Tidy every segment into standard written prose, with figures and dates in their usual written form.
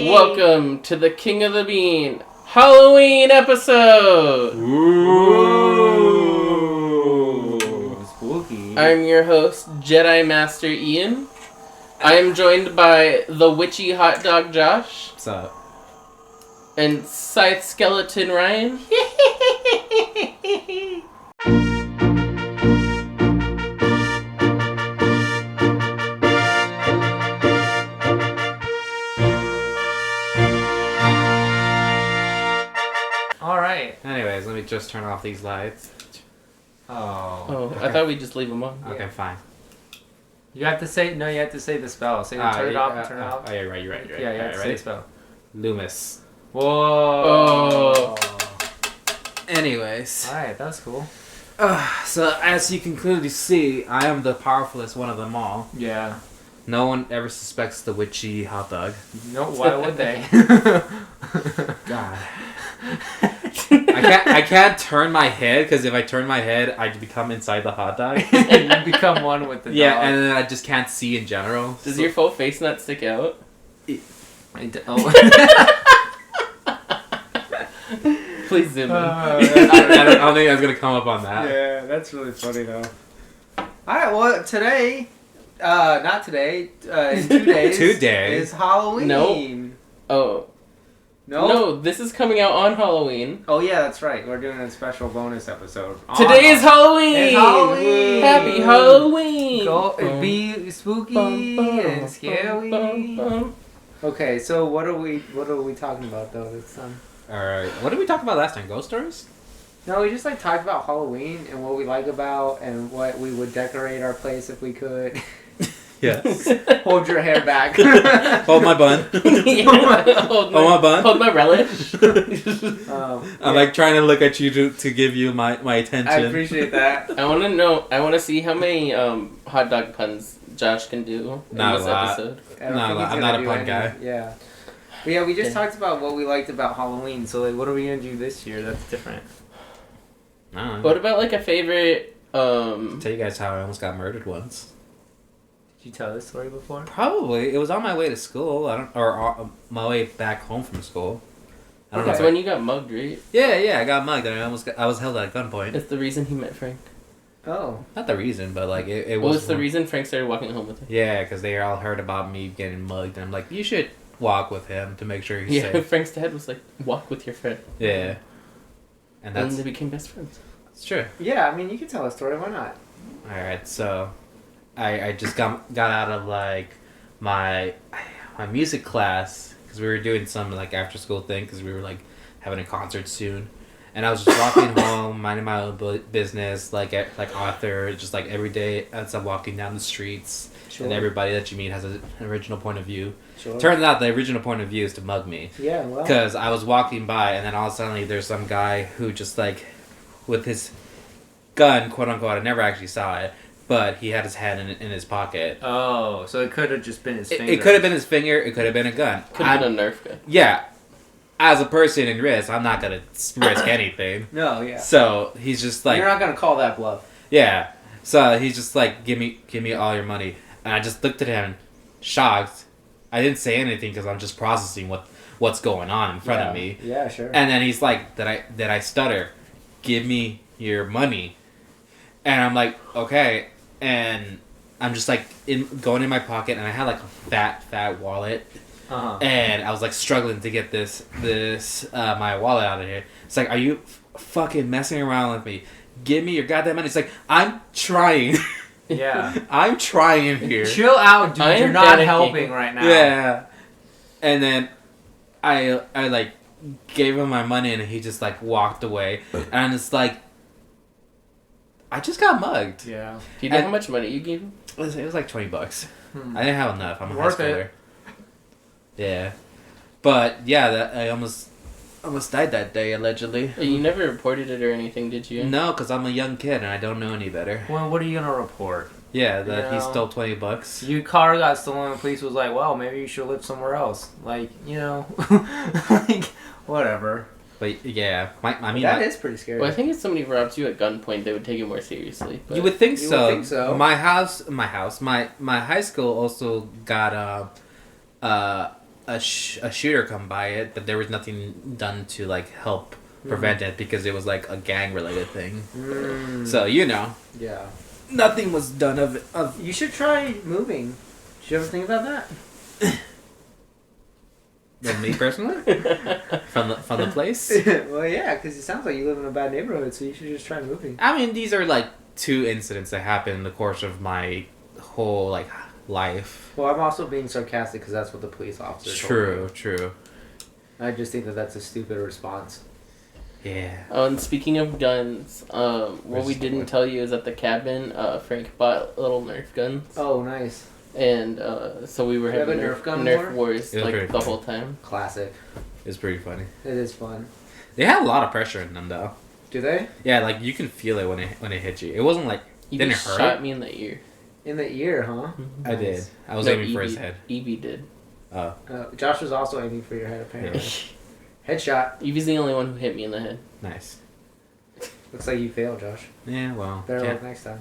Welcome to the King of the Bean Halloween episode! Ooh. Spooky. I'm your host, Jedi Master Ian. I am joined by the witchy hot dog Josh. What's up? And Scythe Skeleton Ryan. Alright. Anyways, let me just turn off these lights. Oh, I thought we'd just leave them on. Okay, fine. You have to say the spell. Say turn it off and turn it off. Oh, yeah, you're right. Yeah, you have to say the spell. Loomis. Whoa. Anyways. Alright, that's cool. So, as you can clearly see, I am the powerfulest one of them all. Yeah. No one ever suspects the witchy hot dog. No, why would they? God. I can't turn my head, because if I turn my head, I become inside the hot dog. You become one with the dog. Yeah, and then I just can't see in general. Does your full face not stick out? Please zoom in. I don't think that's gonna come up on that. Yeah, that's really funny though. Alright, well today, not today, in 2 days. 2 days. Is Halloween. Oh. No? No, this is coming out on Halloween. Oh yeah, that's right. We're doing a special bonus episode. Today is Halloween! It's Halloween! Happy Halloween! Go be spooky and scary. Okay, so what are we talking about though this time? Alright, what did we talk about last time? Ghost stories? No, we just talked about Halloween and what we like about and what we would decorate our place if we could. Yes. Hold your hair back. Hold my bun. Hold my bun. Hold my relish. I'm like trying to look at you to give you my attention. I appreciate that. I want to see how many hot dog puns Josh can do Not in this a lot. episode. I'm not a pun guy. Yeah. But yeah, we just talked about what we liked about Halloween. So like, what are we gonna do this year that's different? I don't know. What about like a favorite? Tell you guys how I almost got murdered once. Did you tell this story before? Probably. It was on my way to school. Or my way back home from school. I don't know. That's when you got mugged, right? Yeah. I got mugged and I was held at gunpoint. It's the reason he met Frank. Oh. Not the reason, but like it Well, was. it's the reason Frank started walking home with him. Yeah, because they all heard about me getting mugged, and I'm like, you should walk with him to make sure he's Yeah, safe. Frank's dad was like, walk with your friend. Yeah. And And that's they became best friends. it's true. Yeah, I mean, you can tell a story. Why not? Alright, so I just got out of like my music class because we were doing some like after school thing because we were like having a concert soon, and I was just walking home, minding my own business, like Arthur, just like every day as I'm walking down the streets, and everybody that you meet has an original point of view. Sure. Turns out the original point of view is to mug me. Yeah, well. Because I was walking by, and then all of a sudden there's some guy who just like, with his gun, quote unquote, I never actually saw it, but he had his hand in his pocket. Oh, so it could have just been his finger. It could have been his finger, it could have been a gun. Could have been a Nerf gun. Yeah. As a person in risk, I'm not going to risk anything. No, yeah. So he's just like... You're not going to call that bluff. Yeah. So he's just like, give me all your money. And I just looked at him, shocked. I didn't say anything because I'm just processing what's going on in front of me. Yeah, sure. And then he's like, did I stutter? Give me your money. And I'm like, okay. And I'm just like going in my pocket, and I had like a fat wallet. Uh-huh. And I was like struggling to get this my wallet out of here. It's like, are you fucking messing around with me? Give me your goddamn money. It's like, I'm trying. Yeah. I'm trying here. Chill out, dude. You're not helping right now. Yeah. And then I like gave him my money, and he just like walked away. And it's like, I just got mugged. Yeah. Do you know how much money you gave him? It was like $20. I didn't have enough. I'm a high Worth schooler. it. Yeah. But yeah, I almost died that day, allegedly. You never reported it or anything, did you? No, because I'm a young kid and I don't know any better. Well, what are you going to report? Yeah, that You he know, stole $20. Your car got stolen, the police was like, well, maybe you should live somewhere else. Like, you know, like, whatever. But yeah, I mean... That is pretty scary. Well, I think if somebody robbed you at gunpoint, they would take it more seriously. But You would think You so. would think so. My high school also got a shooter come by it, but there was nothing done to like help prevent it because it was like a gang related thing. So Yeah. nothing was done of. You should try moving. Did you ever think about that? Than me personally, from the place. Well, yeah, because it sounds like you live in a bad neighborhood, so you should just try moving. I mean, these are like 2 incidents that happened in the course of my whole like life. Well, I'm also being sarcastic because that's what the police officer told me. True. I just think that that's a stupid response. Yeah. Oh, and speaking of guns, what we didn't tell you is at the cabin, Frank bought little Nerf guns. Oh, nice. And so we were You have having a Nerf gun Nerf war? wars It was like very the fun. whole time. Classic. It's pretty funny. It is fun. They had a lot of pressure in them though. Do they? Yeah, like you can feel it when it hit you. It wasn't like He didn't just hurt. shot me in the ear. In the ear, huh? I did. I was No, aiming for his Evie- head. Evie did. Oh, Josh was also aiming for your head, apparently. Headshot. Evie's the only one who hit me in the head. nice. Looks like you failed, Josh. Yeah, well, Better luck can't, next time.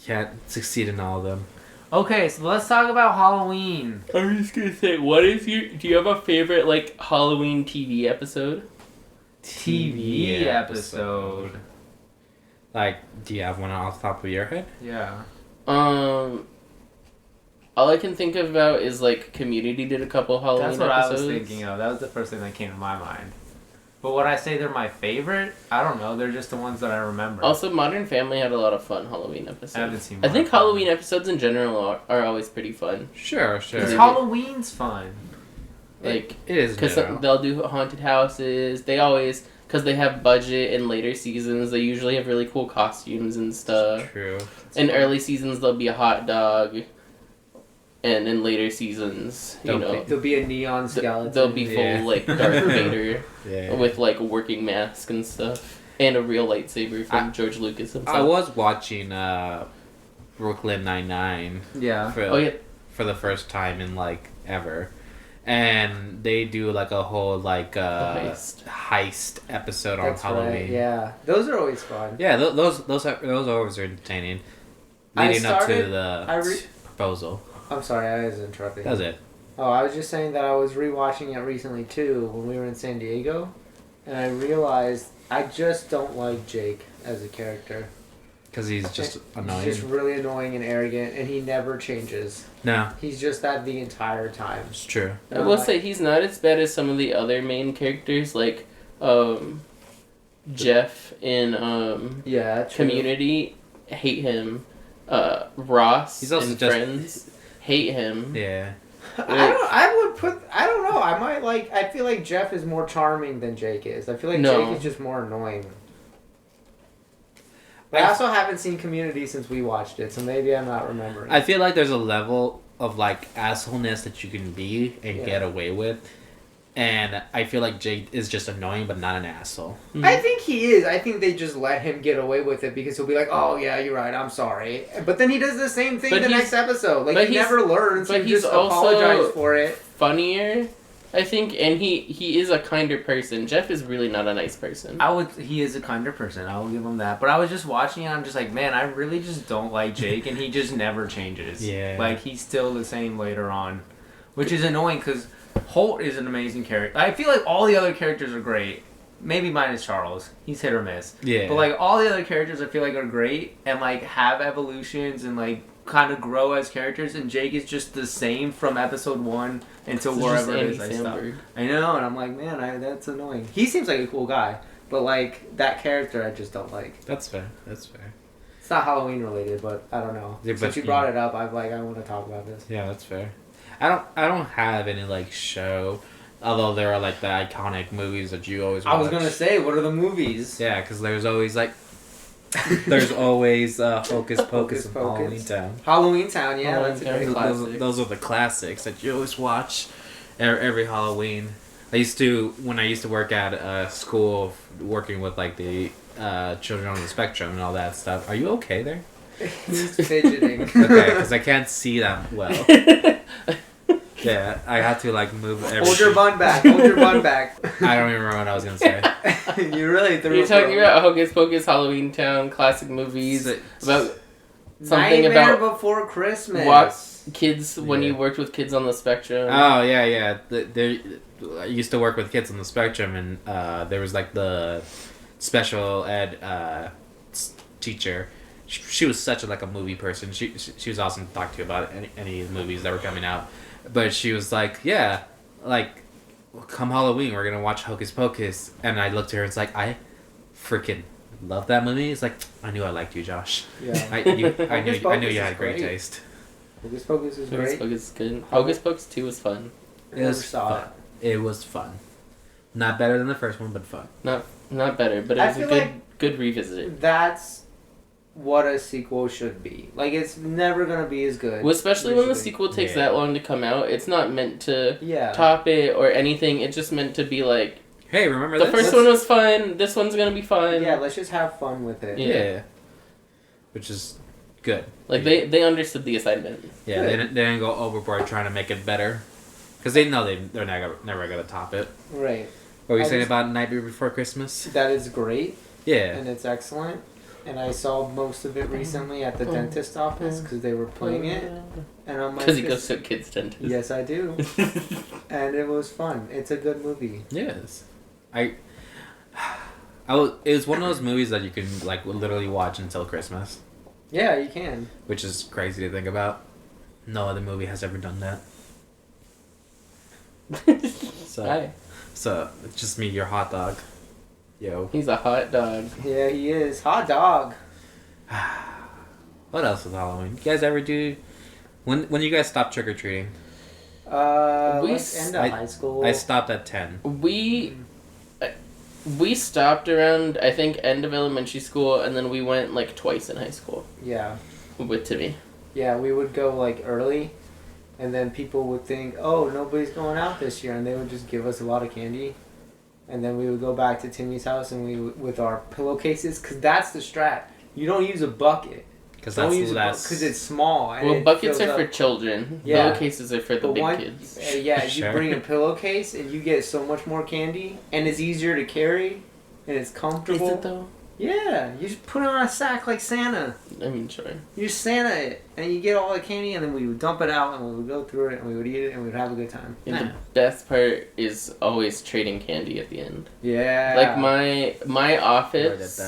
can't succeed in all of them. Okay, so let's talk about Halloween. I'm just gonna say, do you have a favorite like Halloween TV episode? TV episode. Like, do you have one off the top of your head? Yeah. All I can think about is like Community did a couple Halloween That's what episodes. I was thinking of. That was the first thing that came to my mind. But when I say they're my favorite, I don't know. They're just the ones that I remember. Also, Modern Family had a lot of fun Halloween episodes. I haven't seen I think Modern Family. Halloween episodes in general are always pretty fun. Sure. Because Yeah. Halloween's fun. Like, It is because general. they'll do haunted houses. They always, because they have budget in later seasons, they usually have really cool costumes and stuff. True. In early seasons, there'll be a hot dog. And in later seasons, There'll be a neon skeleton. they'll be full Yeah. like Darth Vader Yeah. with like a working mask and stuff, and a real lightsaber from George Lucas himself. I was watching Brooklyn Nine-Nine Yeah. for the first time in like ever, and they do like a whole like heist episode on That's Halloween. right. Yeah. Those are always fun. Yeah, those always are entertaining. Leading up to the proposal. I'm sorry, I was interrupting. That's it. Oh, I was just saying that I was rewatching it recently too when we were in San Diego, and I realized I just don't like Jake as a character. Because he's just annoying. He's just really annoying and arrogant, and he never changes. No, He's just that the entire time. it's true. I will say he's not as bad as some of the other main characters, like Jeff in Yeah, true. Community. Hate him. Ross He's also in just- Friends. Hate him. Yeah. I don't know. I feel like Jeff is more charming than Jake is. I feel like No. Jake is just more annoying. But I also haven't seen Community since we watched it, so maybe I'm not remembering. I feel like there's a level of like assholeness that you can be and get away with, and I feel like Jake is just annoying but not an asshole. I think he is. I think they just let him get away with it because he'll be like, "Oh yeah, you're right. I'm sorry." But then he does the same thing But the he's- next episode. Like but he he's- never learns. but He he's just also- apologizes for it. Funnier, I think, and he is a kinder person. Jeff is really not a nice person. He is a kinder person. I will give him that. But I was just watching it. I'm just like, man, I really just don't like Jake, and he just never changes. Yeah. Like he's still the same later on, which is annoying because Holt is an amazing character. I feel like all the other characters are great. Maybe minus Charles. He's hit or miss. Yeah. But like all the other characters, I feel like are great and like have evolutions and like kind of grow as characters. And Jake is just the same from episode 1 until It's wherever just it is Andy I stop. Samberg. I know, and I'm like, man, that's annoying. He seems like a cool guy, but like that character, I just don't like. That's fair. That's fair. It's not Halloween related, but I don't know. Yeah, Since but you brought it up, I want to talk about this. Yeah, that's fair. I don't have any like show, although there are like the iconic movies that you always watch. I was gonna say, what are the movies? Yeah, because there's always like there's always Hocus Pocus and Pocus. Halloween Town. Halloween Town, yeah, Halloween that's a Town. great Classic. Those are the classics that you always watch every Halloween. I used to work at a school working with like the children on the spectrum and all that stuff. Are you okay there? He's fidgeting. Okay, because I can't see that well. Yeah, I had to like move everything. Hold your bun back. Hold your bun back. I don't even remember what I was gonna say. You really threw. You're it for talking a- about Hocus Pocus, Halloween Town, classic movies about something Nightmare about Before Christmas. kids when you worked with kids on the spectrum. Oh yeah. I used to work with kids on the spectrum, and there was like the special ed teacher. She was such a movie person. She was awesome to talk to about any movies that were coming out. But she was like, yeah, like, come Halloween, we're gonna watch Hocus Pocus. And I looked at her and it's like, I freaking love that movie. It's like, I knew I liked you, Josh. Yeah. I knew you had great taste. Hocus Pocus is Hocus great. Pocus is good. Hocus Pocus 2 was fun. I never saw fun. It was fun. Not better than the first one, but fun. Not better, but it was a good revisit. That's what a sequel should be. Like, it's never gonna be as good. Well, especially when the sequel takes that long to come out. It's not meant to top it or anything. It's just meant to be like, hey, remember the first one was fun. This one's gonna be fun. Yeah, let's just have fun with it. Yeah. Which is good. Like they understood the assignment. Yeah, they didn't go overboard trying to make it better, because they know they're never gonna top it. Right. What were you saying about Nightmare Before Christmas? That is great. Yeah. And it's excellent. And I saw most of it recently at the dentist office because they were playing it. And I'm like, because he goes to a kid's dentist. Yes, I do. And it was fun. It's a good movie. Yes. It was one of those movies that you can like literally watch until Christmas. Yeah, you can. Which is crazy to think about. No other movie has ever done that. So it's just me, your hot dog. Yo. He's a hot dog. Yeah, he is. Hot dog. What else is Halloween? You guys ever do... When you guys stop trick-or-treating? End of high school. I stopped at 10. We stopped around, I think, end of elementary school, and then we went, like, twice in high school. Yeah. With Timmy. Yeah, we would go, like, early, and then people would think, oh, nobody's going out this year, and they would just give us a lot of candy. And then we would go back to Timmy's house and we with our pillowcases, because that's the strat. You don't use a bucket. Because that's less. Because it's small. And well, buckets are for children. Yeah. Pillowcases are for the big kids. Yeah, Sure. you bring a pillowcase and you get so much more candy, and it's easier to carry, and it's comfortable. Is it though? Yeah, you just put it on a sack like Santa. I mean, sure. You just Santa it, and you get all the candy, and then we would dump it out, and we would go through it, and we would eat it, and we would have a good time. Yeah, the best part is always trading candy at the end. Yeah. Like my office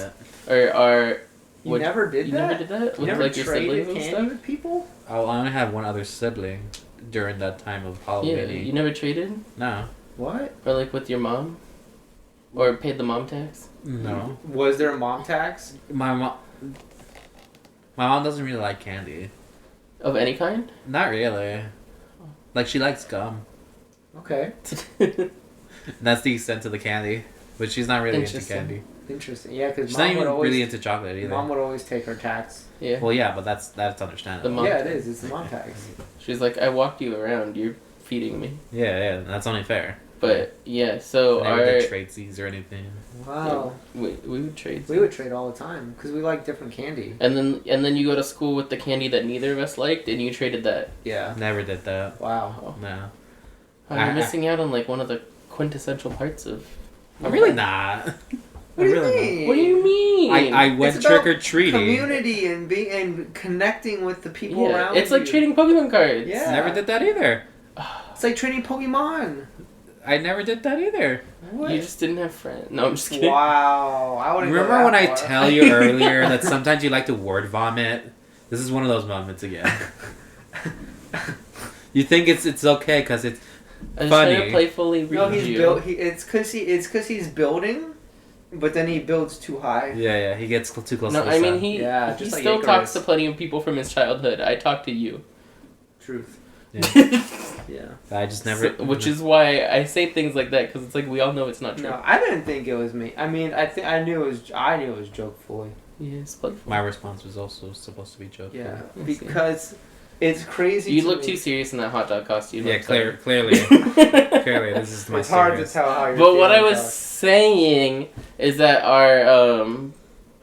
or our. You never did that? You never did that? You with never like your traded siblings and candy stuff? with people? Oh, I only had one other sibling during that time of Halloween. Yeah, you never traded? No. What? Or like with your mom? Or paid the mom tax? No. Was there a mom tax? My mom doesn't really like candy. Of any kind? Not really. Like, she likes gum. Okay. That's the extent of the candy. But she's not really into candy. Interesting. Yeah, because she's mom not would even always, really into chocolate either. Mom would always take her tax. Yeah. Well, yeah, but that's understandable. Yeah, it is. It's the mom tax. She's like, I walked you around. You're feeding me. Yeah, that's only fair. But yeah, so never did trade seeds or anything. Wow. Yeah, we would trade. We would trade all the time because we like different candy. And then you go to school with the candy that neither of us liked, and you traded that. Yeah. Never did that. Wow. No. Oh, you're missing out on like one of the quintessential parts of. I'm really not. What do you mean? What do you mean? I went trick or treating. Community and connecting with the people around. It's like trading Pokemon cards. Yeah. Never did that either. It's like trading Pokemon. I never did that either. What? You just didn't have friends. No, I'm just kidding. Wow. I wouldn't. Remember when I tell you earlier that sometimes you like to word vomit? This is one of those moments again. You think it's okay because it's I just funny. try to playfully read No, he's you. It's because he's building, but then he builds too high. Yeah, he gets too close No, to the I sun. mean he just like still Icarus. talks to plenty of people from his childhood. I talk to you. Truth. Yeah. Yeah. I just never... which is why I say things like that, because it's like we all know it's not true. No, I didn't think it was me. I mean, I knew it was jokefully. Yeah, it's playful. My response was also supposed to be joke. Yeah, I see. because it's crazy. You to look me. too serious in that hot dog costume. Yeah, I'm sorry. clearly. Clearly, this is my It's hard to serious. tell how you're But what I feeling, was though. saying is that our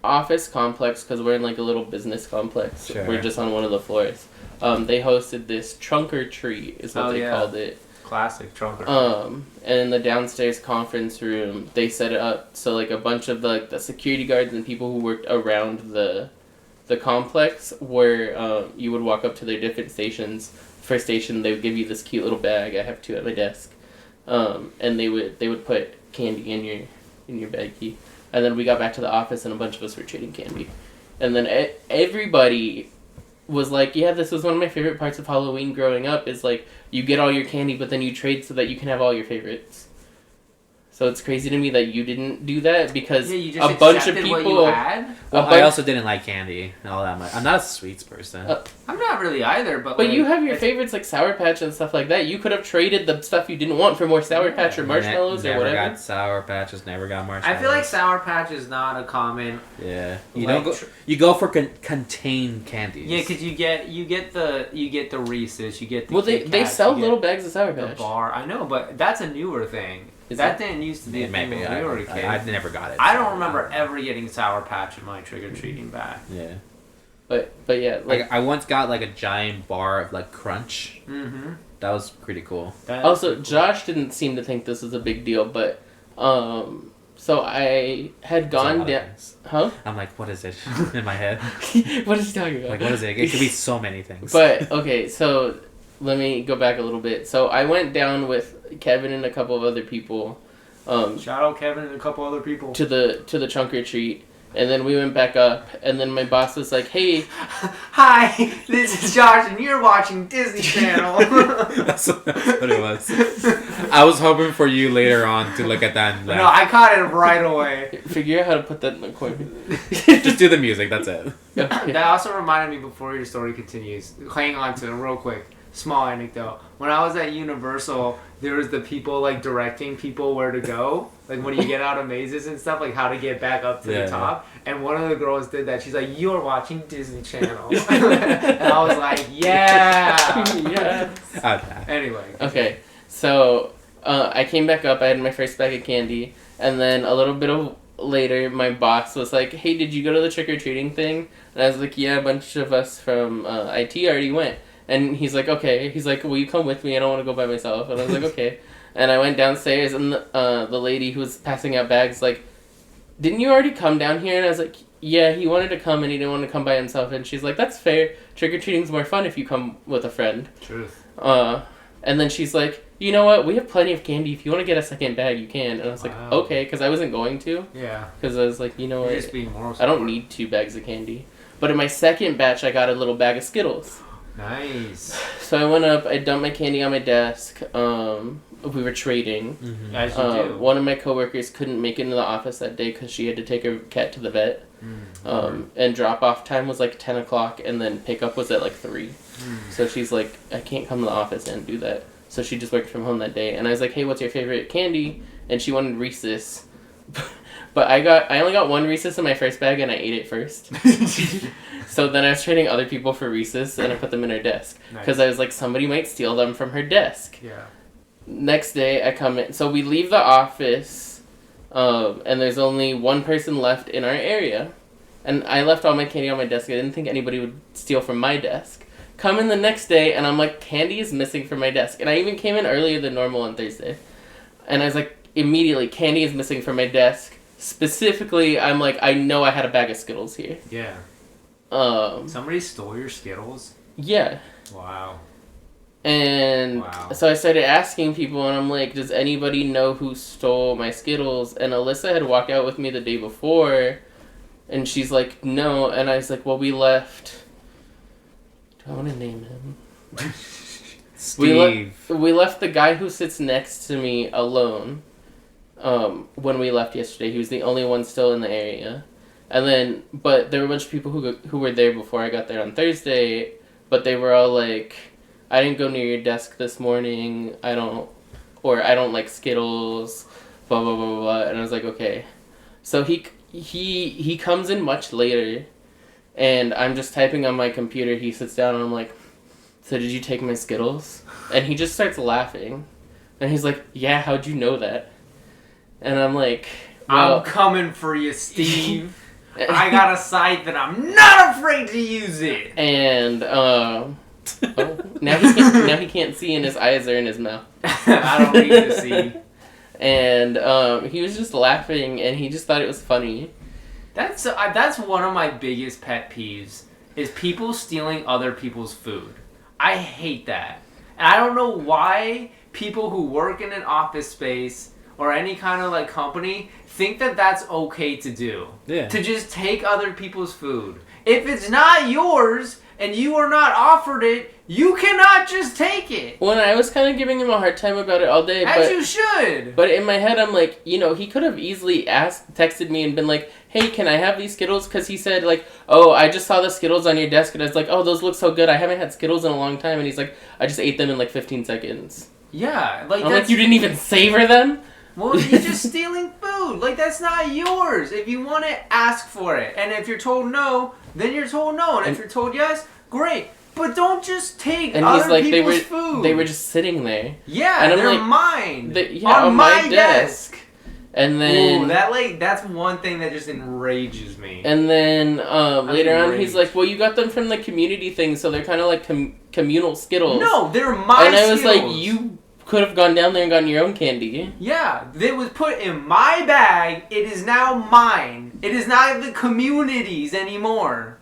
office complex, because we're in like a little business complex, Sure. we're just on one of the floors. They hosted this trunk or treat, is what they called it. Classic trunk. And in the downstairs conference room, they set it up so like a bunch of the security guards and people who worked around the the complex where you would walk up to their different stations. First station, they would give you this cute little bag. I have two at my desk, and they would put candy in your baggie. And then we got back to the office, and a bunch of us were trading candy. And then everybody was like, yeah, this was one of my favorite parts of Halloween growing up, is like, you get all your candy, but then you trade so that you can have all your favorites. So it's crazy to me that you didn't do that, because you just a bunch of accepted what people... you had? Well, I also didn't like candy all that much. I'm not a sweets person. I'm not really either, but you have your favorites like Sour Patch and stuff like that. You could have traded the stuff you didn't want for more Sour Patch or marshmallows or whatever. Never got Sour Patches, never got marshmallows. I feel like Sour Patch is not a common... Yeah. You go for contained candies. Yeah, because you get the Reese's, you get the Well, Kit they Kats, sell you little get bags of Sour the Patch. bar. I know, but that's a newer thing. That didn't used to be a thing maybe. when we were kids. I never got it. I don't remember ever getting Sour Patch in my trick-or-treating bag. Yeah. But yeah, like... I once got like a giant bar of like Crunch. Mm-hmm. That was pretty cool. Also, Josh didn't seem to think this was a big deal, but... So I had gone down... Huh? I'm like, what is it in my head? What is he talking about? Like, what is it? It could be so many things. But, okay, so let me go back a little bit. So I went down with Kevin and a couple of other people. Shout out Kevin and a couple other people. To the trunk or treat. And then we went back up, and then my boss was like, hey... Hi, this is Josh, and you're watching Disney Channel. That's what it was. I was hoping for you later on to look at that and laugh. No, I caught it right away. Figure out how to put that in the corner. Just do the music, that's it. Okay. That also reminded me, before your story continues, hang on to it real quick. Small anecdote. When I was at Universal, there was the people like directing people where to go. Like when you get out of mazes and stuff, like how to get back up to the top. And one of the girls did that. She's like, "You're watching Disney Channel." And I was like, "Yeah." Yes. Okay. Anyway. Okay. So I came back up. I had my first bag of candy. And then a little bit later, my boss was like, hey, did you go to the trick-or-treating thing? And I was like, yeah, a bunch of us from IT already went. And he's like, okay. He's like, will you come with me? I don't want to go by myself. And I was like, okay. And I went downstairs, and the lady who was passing out bags like, didn't you already come down here? And I was like, yeah, he wanted to come, and he didn't want to come by himself. And she's like, that's fair. Trick-or-treating's more fun if you come with a friend. Truth. And then she's like, you know what? We have plenty of candy. If you want to get a second bag, you can. And I was like, okay, because I wasn't going to. Yeah. Because I was like, you know what? Just being more I don't need 2 bags of candy. But in my second batch, I got a little bag of Skittles. Nice. So I went up, I dumped my candy on my desk. We were trading. Mm-hmm. As you do. One of my coworkers couldn't make it into the office that day because she had to take her cat to the vet. And drop-off time was like 10 o'clock, and then pickup was at like 3. So she's like, I can't come to the office and do that. So she just worked from home that day. And I was like, hey, what's your favorite candy? And she wanted Reese's. But I only got 1 Reese's in my first bag, and I ate it first. So then I was trading other people for Reese's, and I put them in her desk. Because I was like, somebody might steal them from her desk. Yeah. Next day, I come in. So we leave the office, and there's only 1 person left in our area. And I left all my candy on my desk. I didn't think anybody would steal from my desk. Come in the next day, and I'm like, candy is missing from my desk. And I even came in earlier than normal on Thursday. And I was like, immediately, candy is missing from my desk. Specifically, I'm like, I know I had a bag of Skittles here. Yeah. Somebody stole your Skittles? Yeah. Wow. And so I started asking people, and I'm like, does anybody know who stole my Skittles? And Alyssa had walked out with me the day before, and she's like, no. And I was like, well, we left... Do I want to name him? Steve. We left the guy who sits next to me alone when we left yesterday. He was the only one still in the area. And then, but there were a bunch of people who were there before I got there on Thursday, but they were all like, I didn't go near your desk this morning, I don't like Skittles, blah, blah, blah, blah, blah. And I was like, okay. So he comes in much later, and I'm just typing on my computer. He sits down, and I'm like, so did you take my Skittles? And he just starts laughing. And he's like, yeah, how'd you know that? And I'm like, well, I'm coming for you, Steve. I got a site that I'm not afraid to use it. And now he can't see, and his eyes are in his mouth. I don't need to see. And he was just laughing, and he just thought it was funny. That's one of my biggest pet peeves is people stealing other people's food. I hate that. And I don't know why people who work in an office space or any kind of like company think that that's okay to do. Yeah. To just take other people's food. If it's not yours and you are not offered it, you cannot just take it. Well, I was kind of giving him a hard time about it all day. As you should. But in my head, I'm like, he could have easily texted me and been like, hey, can I have these Skittles? Because he said, like, oh, I just saw the Skittles on your desk. And I was like, oh, those look so good. I haven't had Skittles in a long time. And he's like, I just ate them in like 15 seconds. Yeah. Like, I'm like, you didn't even savor them? Well, you're just stealing food. Like, that's not yours. If you want it, ask for it. And if you're told no, then you're told no. And if you're told yes, great. But don't just take other people's food. They were just sitting there. Yeah, and they're like, mine. On my desk. And then... Ooh, that's one thing that just enrages me. And then later on, he's like, well, you got them from the community thing, so they're kind of like communal Skittles. No, they're my And I was Skittles. like, you could have gone down there and gotten your own candy. Yeah, it was put in my bag. It is now mine. It is not the community's anymore.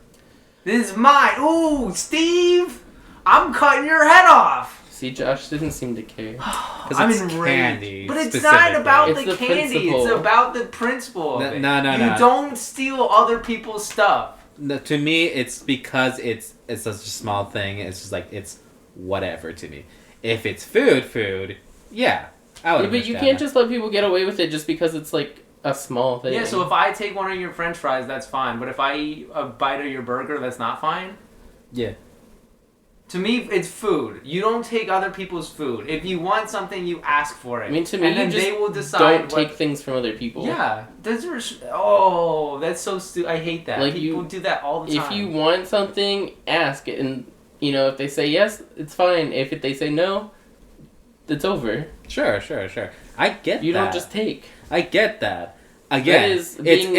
This is mine. Ooh, Steve, I'm cutting your head off. See, Josh didn't seem to care. I'm it's enraged. candy. But it's not about It's the the candy. principle. It's about the principle of it. No. You don't steal other people's stuff. No, to me, it's because it's such a small thing. It's just like, it's whatever to me. If it's food, yeah, I would. Yeah, but you can't just let people get away with it just because it's like a small thing. Yeah, so if I take one of your French fries, that's fine. But if I eat a bite of your burger, that's not fine. Yeah. To me, it's food. You don't take other people's food. If you want something, you ask for it. I mean, to me, and then you just they will decide. don't take things from other people. Yeah, that's so stupid. I hate that. Like People do that all the time. If you want something, ask it, and if they say yes, it's fine. If they say no, it's over. Sure. I get You that. don't just take. I get that. Again, That is being-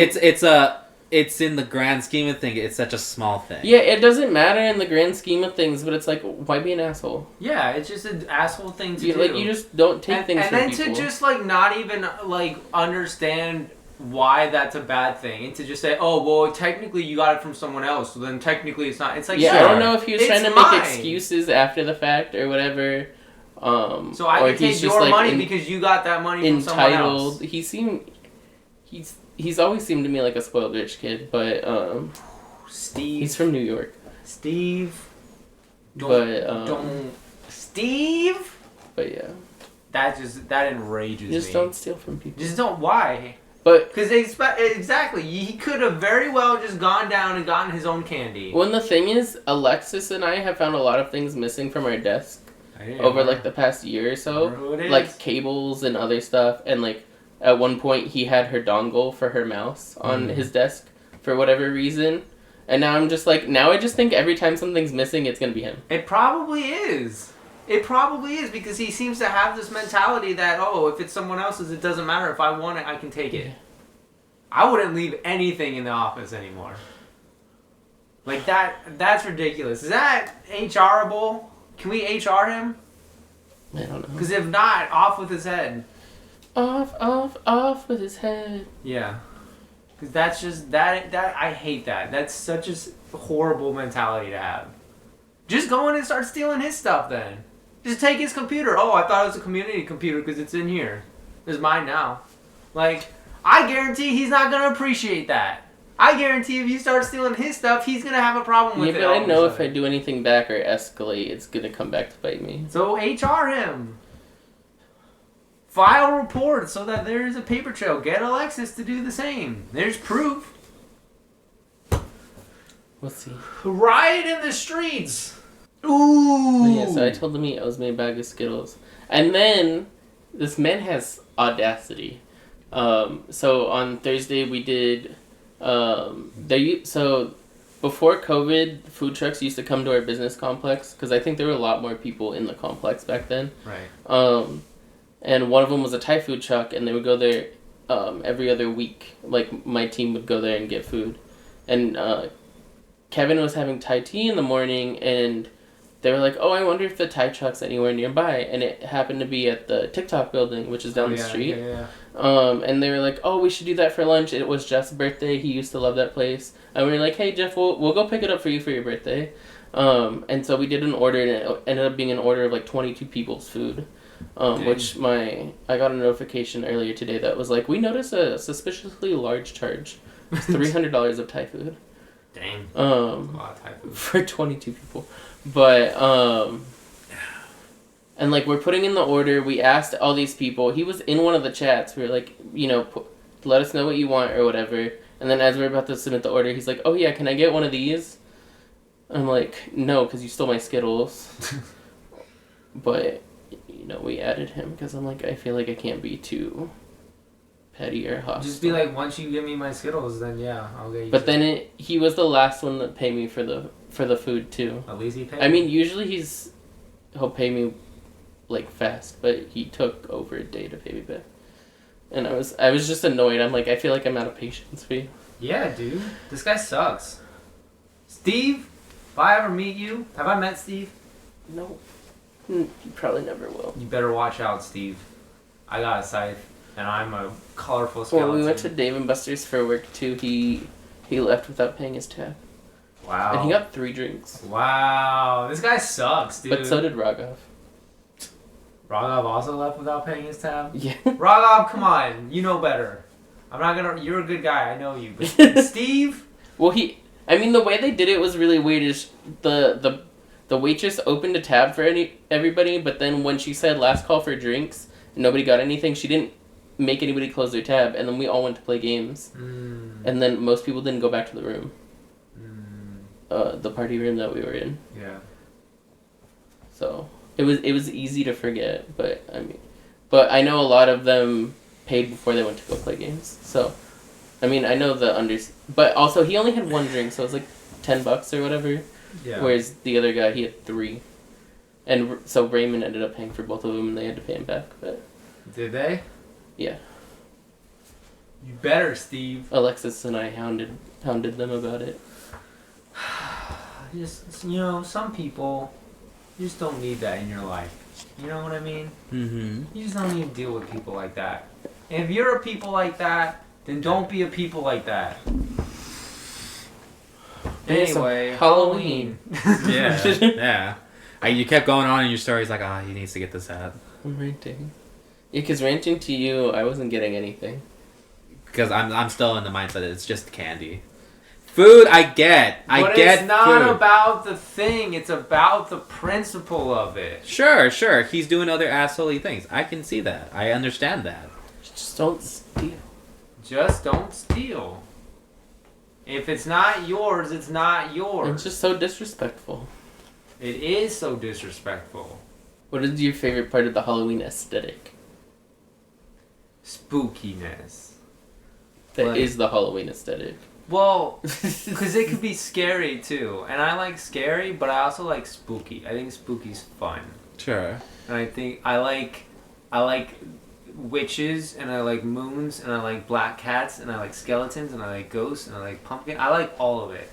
it's in the grand scheme of things. It's such a small thing. Yeah, it doesn't matter in the grand scheme of things, but it's like, why be an asshole? Yeah, it's just an asshole thing to do. Like, you just don't take things and from then people. to just like not even like understand why that's a bad thing, and to just say, oh well, technically you got it from someone else, so then technically it's not. It's like, yeah, sure, I don't know if he was trying to mine. make excuses after the fact or whatever. So I can take your money because you got that money from someone else. He's always seemed to me like a spoiled rich kid, but Steve. he's from New York. Steve. Don't. Steve. But yeah, that enrages me. just don't steal from people. Just don't. Why? But because exactly, he could have very well just gone down and gotten his own candy. when the thing is, Alexis and I have found a lot of things missing from our desk over like the past year or so, like cables and other stuff, and like at one point he had her dongle for her mouse on his desk for whatever reason, and now I'm just like, now I just think every time something's missing, it's gonna be him. It probably is. It probably is because he seems to have this mentality that, oh, if it's someone else's, it doesn't matter. If I want it, I can take it. I wouldn't leave anything in the office anymore. Like that's ridiculous. Is that HRable? Can we HR him? I don't know. Because if not, off with his head. Off with his head. Yeah. Because that's just, that I hate that. That's such a horrible mentality to have. Just go in and start stealing his stuff then. Just take his computer. Oh, I thought it was a community computer because it's in here. It's mine now. Like, I guarantee he's not going to appreciate that. I guarantee if you start stealing his stuff, he's going to have a problem with it. Yeah, but I know if I do anything back or escalate, it's going to come back to bite me. So HR him. File report so that there is a paper trail. Get Alexis to do the same. There's proof. We'll see. Riot in the streets. Ooh. But yeah, so I told him he owes me a bag of Skittles. And then, this man has audacity. So on Thursday we did, so before COVID, food trucks used to come to our business complex, because I think there were a lot more people in the complex back then. Right. And one of them was a Thai food truck, and they would go there every other week. Like, my team would go there and get food. And Kevin was having Thai tea in the morning, and they were like, oh, I wonder if the Thai truck's anywhere nearby, and it happened to be at the TikTok building, which is down the street. And they were like, oh, we should do that for lunch. It was Jeff's birthday. He used to love that place. And we were like, hey, Jeff, we'll go pick it up for you for your birthday. And so we did an order, and it ended up being an order of like 22 people's food. Which I got a notification earlier today that was like, we noticed a suspiciously large charge. It's $300 of Thai food. Dang. A lot of Thai food. For 22 people. But, and like, we're putting in the order. We asked all these people. He was in one of the chats. We were like, let us know what you want or whatever. And then as we we're about to submit the order, he's like, oh yeah, can I get one of these? I'm like, no, because you stole my Skittles. But, we added him because I'm like, I feel like I can't be too petty or hostile. Just be like, once you give me my Skittles, then yeah, I'll get you. But then he was the last one that paid me for the food too. At least he paid. I mean, usually he'll pay me like fast, but he took over a day to pay me back. And I was just annoyed. I'm like, I feel like I'm out of patience for you. Yeah, dude. This guy sucks. Steve, if I ever meet you, have I met Steve? No. You probably never will. You better watch out, Steve. I got a scythe, and I'm a colorful skeleton. Well, we went to Dave & Buster's for work too. He left without paying his tab. Wow. And he got 3 drinks. Wow. This guy sucks, dude. But so did Raghav. Raghav also left without paying his tab? Yeah. Raghav, come on. You know better. You're a good guy. I know you. But Steve? Well, the way they did it was really weird. Is the waitress opened a tab for everybody, but then when she said last call for drinks and nobody got anything, she didn't make anybody close their tab, and then we all went to play games. And then most people didn't go back to the room. The party room that we were in. Yeah. So it was easy to forget, but I know a lot of them paid before they went to go play games. So I know but also he only had 1 drink, so it was like $10 or whatever. Yeah. Whereas the other guy, he had 3. And so Raymond ended up paying for both of them, and they had to pay him back. But did they? Yeah. You better, Steve. Alexis and I hounded them about it. Just, some people, you just don't need that in your life. You know what I mean? Mm-hmm. You just don't need to deal with people like that. And if you're a people like that, then don't be a people like that. Anyway, Halloween. Yeah. You kept going on in your stories like, he needs to get this out. I'm ranting. Yeah, because ranting to you, I wasn't getting anything. Because I'm still in the mindset that it's just candy. Food, I get. But it's not about the thing. It's about the principle of it. Sure. He's doing other asshole-y things. I can see that. I understand that. Just don't steal. Just don't steal. If it's not yours, it's not yours. It's just so disrespectful. It is so disrespectful. What is your favorite part of the Halloween aesthetic? Spookiness. That is the Halloween aesthetic. Well, because it could be scary too. And I like scary, but I also like spooky. I think spooky's fun. Sure. And I think I like witches, and I like moons, and I like black cats, and I like skeletons, and I like ghosts, and I like pumpkin. I like all of it.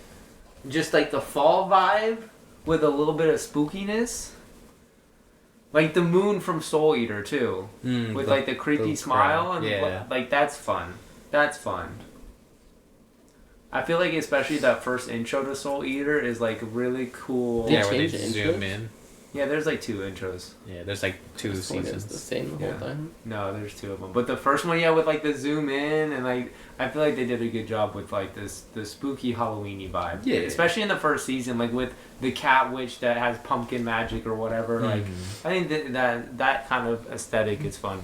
Just like the fall vibe with a little bit of spookiness. Like the moon from Soul Eater too. With like the creepy smile. And like that's fun. That's fun. I feel like especially that first intro to Soul Eater is like really cool. Yeah, where they zoom in. Yeah, there's like 2 intros. Yeah, there's like 2 seasons. It's the same the whole time. No, there's 2 of them. But the first one, with like the zoom in, and like I feel like they did a good job with like the spooky Halloweeny vibe. Yeah. Especially in the first season, like with the cat witch that has pumpkin magic or whatever. Like I think that kind of aesthetic is fun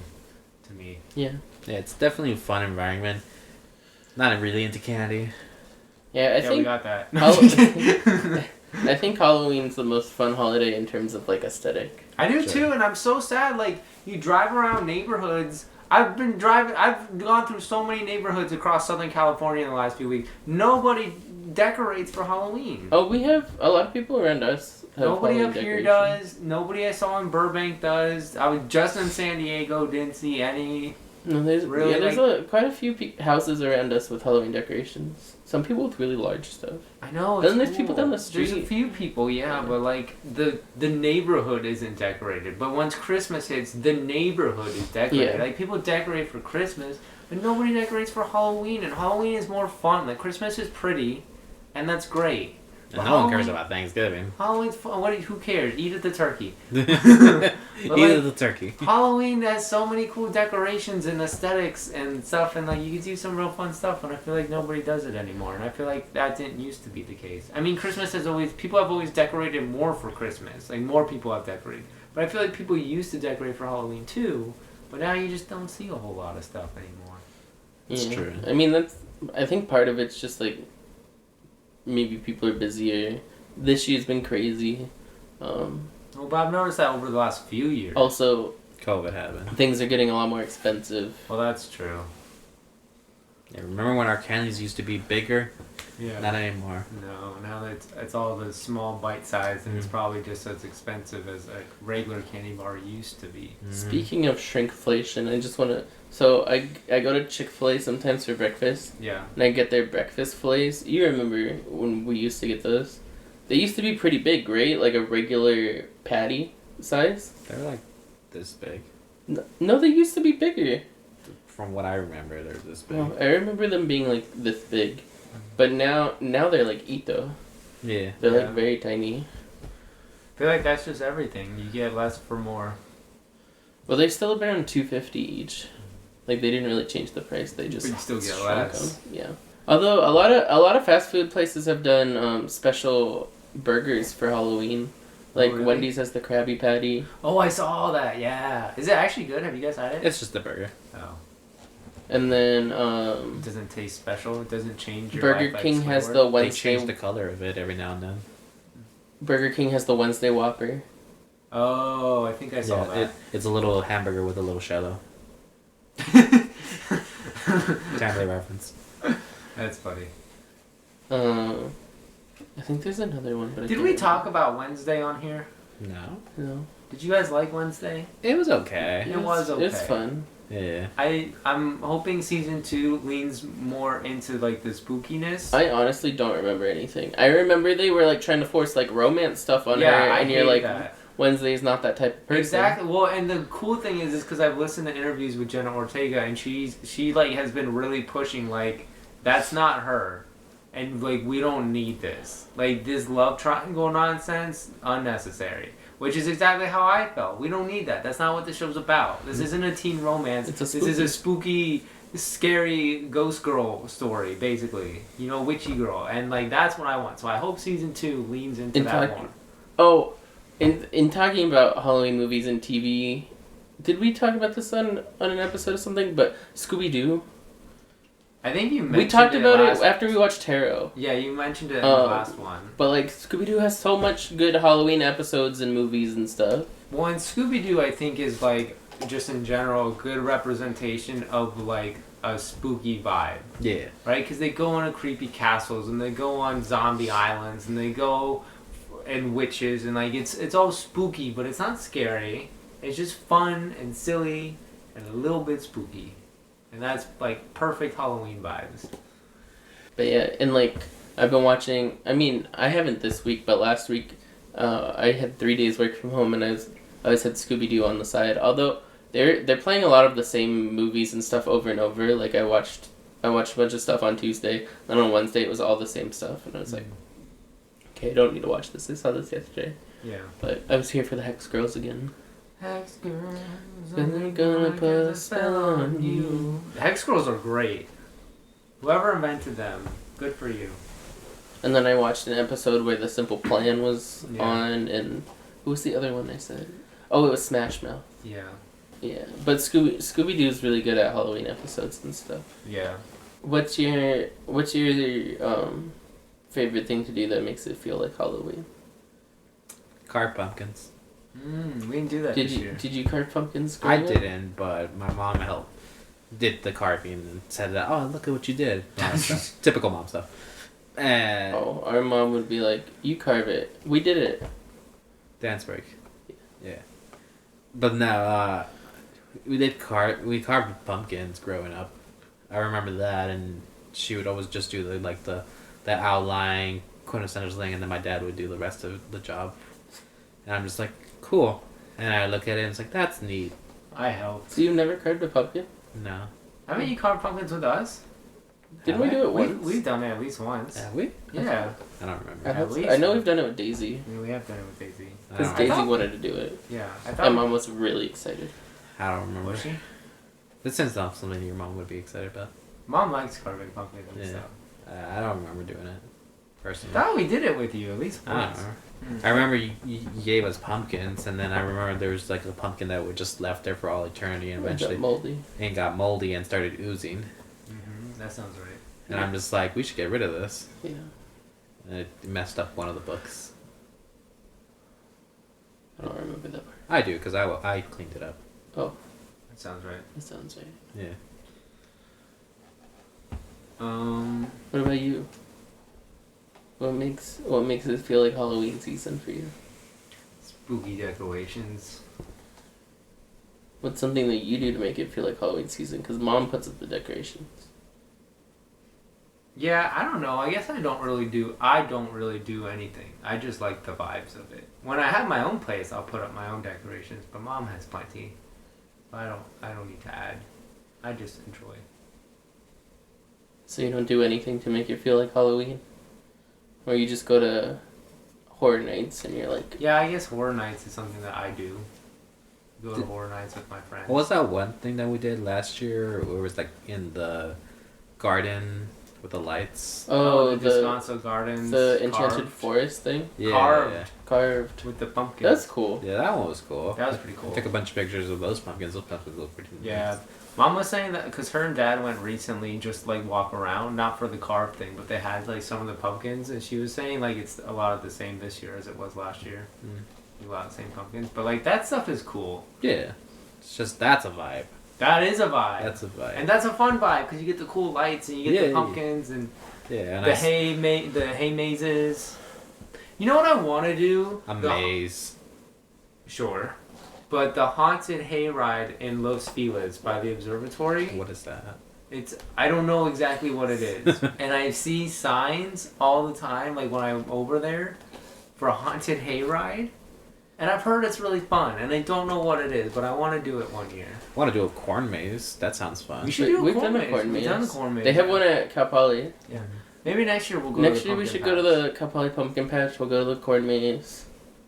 to me. Yeah. Yeah, it's definitely a fun environment. Not really into candy. Yeah, I think we got that. I think Halloween's the most fun holiday in terms of like aesthetic. I do too, and I'm so sad. Like you drive around neighborhoods. I've gone through so many neighborhoods across Southern California in the last few weeks. Nobody decorates for Halloween. Oh, we have a lot of people around us. Nobody Halloween up here does. Nobody I saw in Burbank does. I was just in San Diego, didn't see any. No, there's Really, there's quite a few houses around us with Halloween decorations. Some people with really large stuff. I know. Then there's people down the There's a street. few people, yeah, but like the neighborhood isn't decorated. But once Christmas hits, the neighborhood is decorated. Yeah. Like people decorate for Christmas, but nobody decorates for Halloween. And Halloween is more fun. Like Christmas is pretty, and that's great. And no one cares about Thanksgiving. Halloween's fun. Who cares? Eat at the turkey. Either the turkey. Halloween has so many cool decorations and aesthetics and stuff, and like you can do some real fun stuff. And I feel like nobody does it anymore. And I feel like that didn't used to be the case. I mean, Christmas has always people have always decorated more for Christmas. Like more people have decorated, but I feel like people used to decorate for Halloween too. But now you just don't see a whole lot of stuff anymore. It's Yeah. true. I mean, I think part of it's just like maybe people are busier. This year's been crazy. Well, but I've noticed that over the last few years. Also, COVID happened. things are getting a lot more expensive. Well, that's true. Yeah, remember when our candies used to be bigger? Yeah. Not anymore. No, now that it's all the small bite size, and it's probably just as expensive as a regular candy bar used to be. Speaking of shrinkflation, I just want to. So I go to Chick-fil-A sometimes for breakfast, Yeah. and I get their breakfast fillets. You remember when we used to get those? They used to be pretty big, right? Like a regular patty size. They're like this big. No, they used to be bigger. From what I remember, they're this big. Oh, I remember them being like this big, but now they're like Ito. Yeah. They're Yeah. like very tiny. I feel like that's just everything. You get less for more. Well, they're still around $2.50 each. Like they didn't really change the price. They just But you still get shrunk less. them. Yeah. Although a lot of fast food places have done special burgers for Halloween. Like really? Wendy's has the Krabby Patty. Oh, I saw all that. Yeah. Is it actually good? Have you guys had it? It's just a burger. Oh. And then It doesn't taste special. It doesn't change your Burger life like King has Squidward? the They Wednesday. change the color of it every now and then. Burger King has the Wednesday Whopper. Oh, I think I saw that. It's a little hamburger with a little shallow. Family reference. That's funny. I think there's another one, but I Did can't we remember. talk about Wednesday on here? No. No. Did you guys like Wednesday? It was okay. It was okay. It's fun. Yeah. I'm hoping season 2 leans more into like the spookiness. I honestly don't remember anything. I remember they were like trying to force like romance stuff on yeah, her, I and hate you're like, that. Wednesday's not that type of person. Exactly. Well, and the cool thing is because I've listened to interviews with Jenna Ortega, and she like has been really pushing like that's not her, and like we don't need this. Like this love triangle nonsense, unnecessary. Which is exactly how I felt. We don't need that. That's not what the show's about. This isn't a teen romance. This is a spooky, scary ghost girl story, basically. You know, witchy girl, and like that's what I want. So I hope season 2 leans into that more. Oh, in talking about Halloween movies and TV, did we talk about this on an episode of something? But Scooby Doo. I think you mentioned We talked about last- it after we watched Tarot. Yeah, you mentioned it in the last one. But like Scooby Doo has so much good Halloween episodes and movies and stuff. Well, and Scooby Doo, I think, is like just in general a good representation of like a spooky vibe, Yeah. right? Because they go on creepy castles and they go on zombie islands and they go and witches and like it's all spooky, but it's not scary. It's just fun and silly and a little bit spooky, and that's like perfect Halloween vibes. But yeah, and like I've been watching. I mean, I haven't this week, but last week, I had 3 days work from home, and I always had Scooby Doo on the side. Although they're playing a lot of the same movies and stuff over and over. Like I watched a bunch of stuff on Tuesday, then on Wednesday it was all the same stuff, and I was like, okay, I don't need to watch this. I saw this yesterday. Yeah. But I was here for the Hex Girls again. Hex girls, I'm gonna put a spell on you. The Hex Girls are great. Whoever invented them, good for you. And then I watched an episode where The Simple Plan was Yeah. on, and who was the other one I said? Oh, it was Smash Mouth. Yeah. Yeah, but Scooby Doo's really good at Halloween episodes and stuff. Yeah. What's your favorite thing to do that makes it feel like Halloween? Carve pumpkins. We didn't do that this year. Did you carve pumpkins? I growing up? didn't, but my mom helped. Did the carving and said that, oh, look at what you did. Mom stuff. Typical mom stuff. And Oh, our mom would be like, "You carve it." We did it. dance break. Yeah. But no, we carved pumpkins growing up. I remember that, and she would always just do the outline quintessential thing, and then my dad would do the rest of the job. And I'm just like, cool. And I look at it and it's like, that's neat. I helped. So you've never carved a pumpkin? No. Haven't you carved pumpkins with us? Didn't we do it once? We've done it at least once. Have we? Yeah. I don't remember. At least I know we've done it with Daisy. Yeah, we have done it with Daisy. Because I Daisy thought- wanted to do it. Yeah. I And thought. Mom was really excited. don't remember. Was she? This sounds not something your mom would be excited about. Mom likes carving pumpkins and Yeah. stuff. I don't remember doing it, I personally. thought we did it with you at least I don't once. know. Mm. I remember you gave us pumpkins, and then I remember there was like a pumpkin that was just left there for all eternity, and It got eventually moldy. it got moldy and started oozing. That sounds right. And I'm just like, we should get rid of this. Yeah. And it messed up one of the books. I don't remember that part. I do, because I cleaned it up. Oh, That sounds right. that sounds right. Yeah. What about you? What makes it feel like Halloween season for you? Spooky decorations. What's something that you do to make it feel like Halloween season? Because Mom puts up the decorations. Yeah, I don't know. I guess I don't really do anything. I just like the vibes of it. When I have my own place, I'll put up my own decorations, but Mom has plenty. I don't need to add. I just enjoy. So you don't do anything to make it feel like Halloween? Or you just go to horror nights and you're like... Yeah, I guess horror nights is something that I do. Go to horror nights with my friends. What was that one thing that we did last year? Where it was like in the garden with the lights. Oh, the Descanso Gardens. the Enchanted carved. Forest thing? Yeah, Carved. yeah. Carved. With the pumpkins. That's cool. Yeah, that one was cool. That was pretty cool. Took a bunch of pictures of those pumpkins. Those pumpkins look pretty nice. Yeah. Mom was saying that because her and Dad went recently just like walk around, not for the carved thing, but they had like some of the pumpkins, and she was saying like it's a lot of the same this year as it was last year. A lot of the same pumpkins, but like that stuff is cool. Yeah. It's just, that's a vibe. That is a vibe. That's a vibe. And that's a fun vibe because you get the cool lights and you get the pumpkins and yeah, and the hay mazes. You know what I want to do? a maze. Sure. But the haunted hayride in Los Feliz by the observatory. What is that? I don't know exactly what it is. And I see signs all the time, like when I'm over there, for a haunted hayride. And I've heard it's really fun, and I don't know what it is, but I want to do it one year. I want to do a corn maze. That sounds fun. We should do a We've corn done a maze. corn We've done a maze. corn maze. They have one at Cal Poly. Yeah. Maybe next year we'll go Next to the year we pumpkin should go to patch. the Cal Poly Pumpkin Patch. We'll go to the corn maze.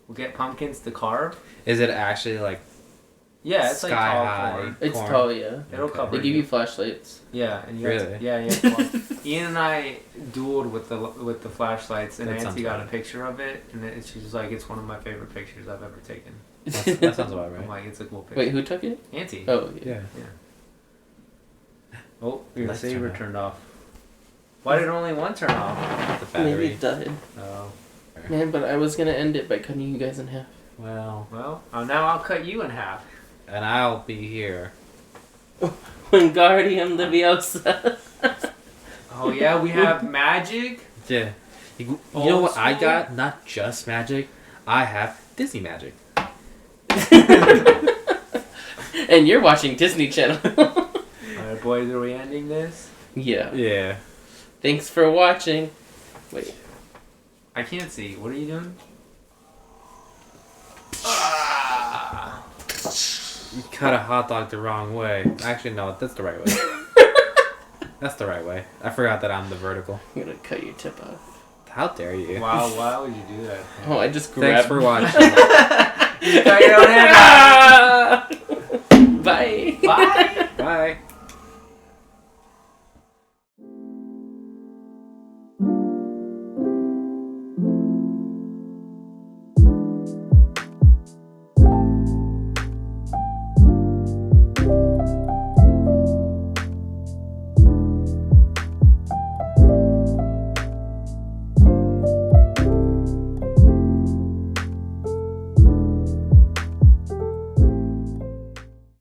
We'll get pumpkins to carve. Is it actually like Yeah, it's like sky tall high? corn. It's Corn. tall, yeah. It'll Okay. cover They give you flashlights. Yeah, and you Really? have to, yeah. Ian and I dueled with the flashlights, and That Nancy sounds got fun. a picture of it, and she's like, "It's one of my favorite pictures I've ever taken." that sounds about I'm right. like, "It's a cool picture." Wait, who took it? Auntie. Oh, yeah. Yeah. Oh, your Lights saber turned turned off. Why did only one turn off? The battery. Maybe it died. Oh, Man, but I was gonna end it by cutting you guys in half. Well, well, now I'll cut you in half. and I'll be here. Wingardium Leviosa. Oh yeah, we have magic. Yeah. You Old know what I school? got? Not just magic. I have Disney magic. And you're watching Disney Channel. Alright, boys, are we ending this? Yeah. Yeah. Thanks for watching. Wait. I can't see. What are you doing? You cut a hot dog the wrong way. Actually, no, that's the right way. That's the right way. I forgot that I'm the vertical. I'm gonna cut your tip off. How dare you? Wow, why would you do that? Oh, I just grabbed. Thanks for watching. You cut your own hand off.